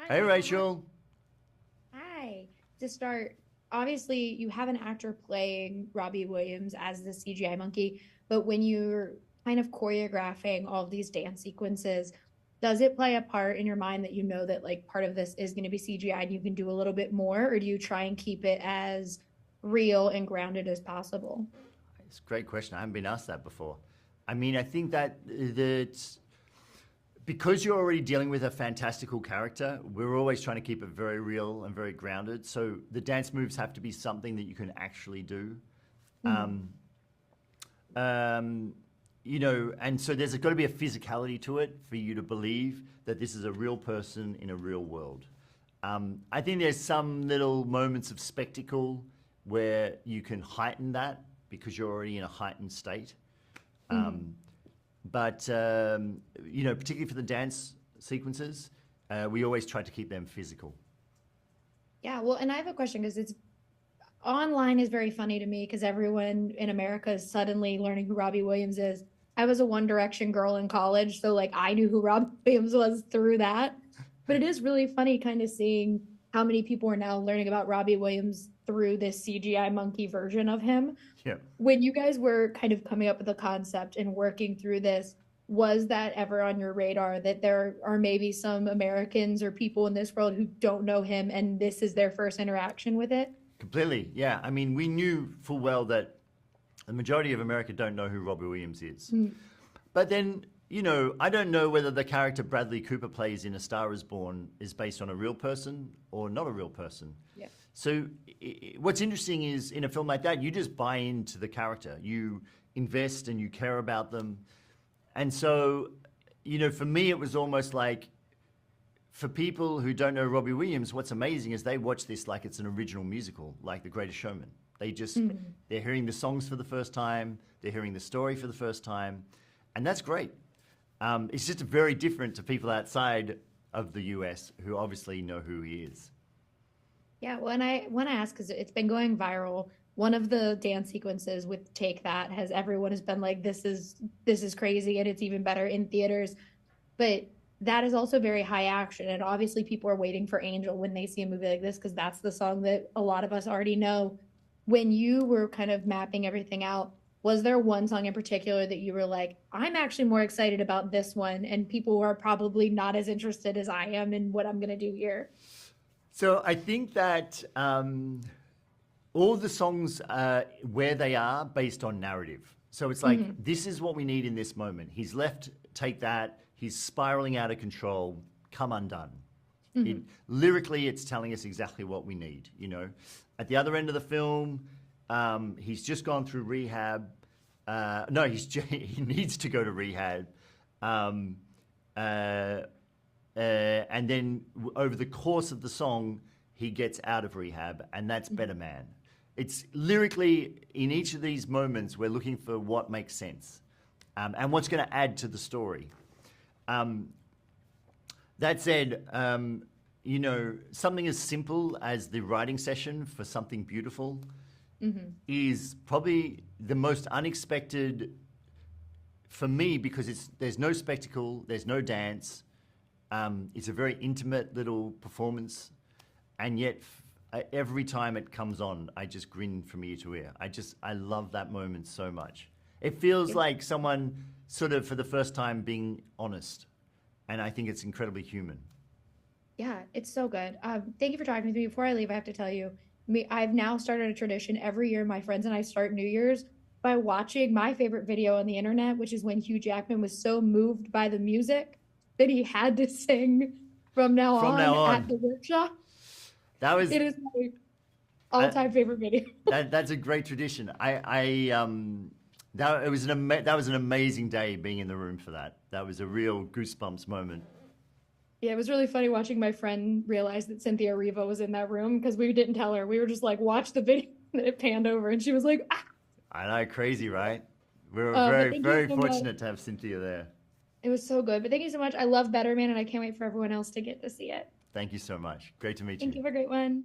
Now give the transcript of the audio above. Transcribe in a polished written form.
Hey, Hi, Rachel. hi. To start, obviously you have an actor playing Robbie Williams as the CGI monkey, but when you're kind of choreographing all of these dance sequences, does it play a part in your mind that you know that like part of this is going to be CGI and you can do a little bit more, or do you try and keep it as real and grounded as possible? It's a great question. I haven't been asked that before. I mean, I think that because you're already dealing with a fantastical character, we're always trying to keep it very real and very grounded. So the dance moves have to be something that you can actually do. Mhm. Um, um, and so there's got to be a physicality to it for you to believe that this is a real person in a real world. I think there's some little moments of spectacle where you can heighten that because you're already in a heightened state. Mhm. Um, but particularly for the dance sequences, we always try to keep them physical. Yeah, well, and I have a question because it's online is very funny to me because everyone in America is suddenly learning who Robbie Williams is. I was a One Direction girl in college, so like I knew who Robbie Williams was through that. But it is really funny kind of seeing how many people are now learning about Robbie Williams through this CGI monkey version of him. Yeah. When you guys were kind of coming up with the concept and working through this, was that ever on your radar that there are maybe some Americans or people in this world who don't know him and this is their first interaction with it? Completely, yeah. I mean, we knew full well that the majority of America don't know who Robbie Williams is. Mm. But then, I don't know whether the character Bradley Cooper plays in A Star Is Born is based on a real person or not a real person. Yeah. So, what's interesting is in a film like that, you just buy into the character. You invest and you care about them. And so, for me, it was almost like for people who don't know Robbie Williams, what's amazing is they watch this like it's an original musical, like The Greatest Showman. Mhm. They're hearing the songs for the first time, they're hearing the story for the first time, and that's great. It's just very different to people outside of the US who obviously know who he is. Yeah, well, and I want to ask because it's been going viral. One of the dance sequences with Take That has everyone has been like, this is crazy, and it's even better in theaters. But that is also very high action, and obviously people are waiting for Angel when they see a movie like this because that's the song that a lot of us already know. When you were kind of mapping everything out, was there one song in particular that you were like, I'm actually more excited about this one, and people are probably not as interested as I am in what I'm gonna do here? So I think that all the songs where they are based on narrative. So it's like, Hmm. this is what we need in this moment. He's left, take that. He's spiraling out of control. Come undone. It, Hmm. lyrically, it's telling us exactly what we need. At the other end of the film, he's just gone through rehab. No, he needs to go to rehab. Um, uh, and then over the course of the song, he gets out of rehab, and that's Better Man. It's lyrically in each of these moments, we're looking for what makes sense and what's going to add to the story. Um, that said, something as simple as the writing session for Something Beautiful Hmm. is probably the most unexpected for me because there's no spectacle, there's no dance. It's a very intimate little performance, and yet every time it comes on, I just grin from ear to ear. I love that moment so much. It feels like someone sort of for the first time being honest, and I think it's incredibly human. Yeah, it's so good. Thank you for talking with me. Before I leave, I have to tell you, I've now started a tradition every year. My friends and I start New Year's by watching my favorite video on the internet, which is when Hugh Jackman was so moved by the music that he had to sing from now From now on at on, the workshop. that was It is my uh, all-time favorite video. that's a great tradition. That it was that was an amazing day being in the room for that. That was a real goosebumps moment. Yeah, it was really funny watching my friend realize that Cynthia Riva was in that room because we didn't tell her. We were just like, watch the video that it panned over, and she was like, ah. I know, crazy, right? We were But very, thank you very so much. fortunate to have Cynthia there. It was so good. But thank you so much. I love Better Man, and I can't wait for everyone else to get to see it. Thank you so much. Great to meet Thank you. you for a great one.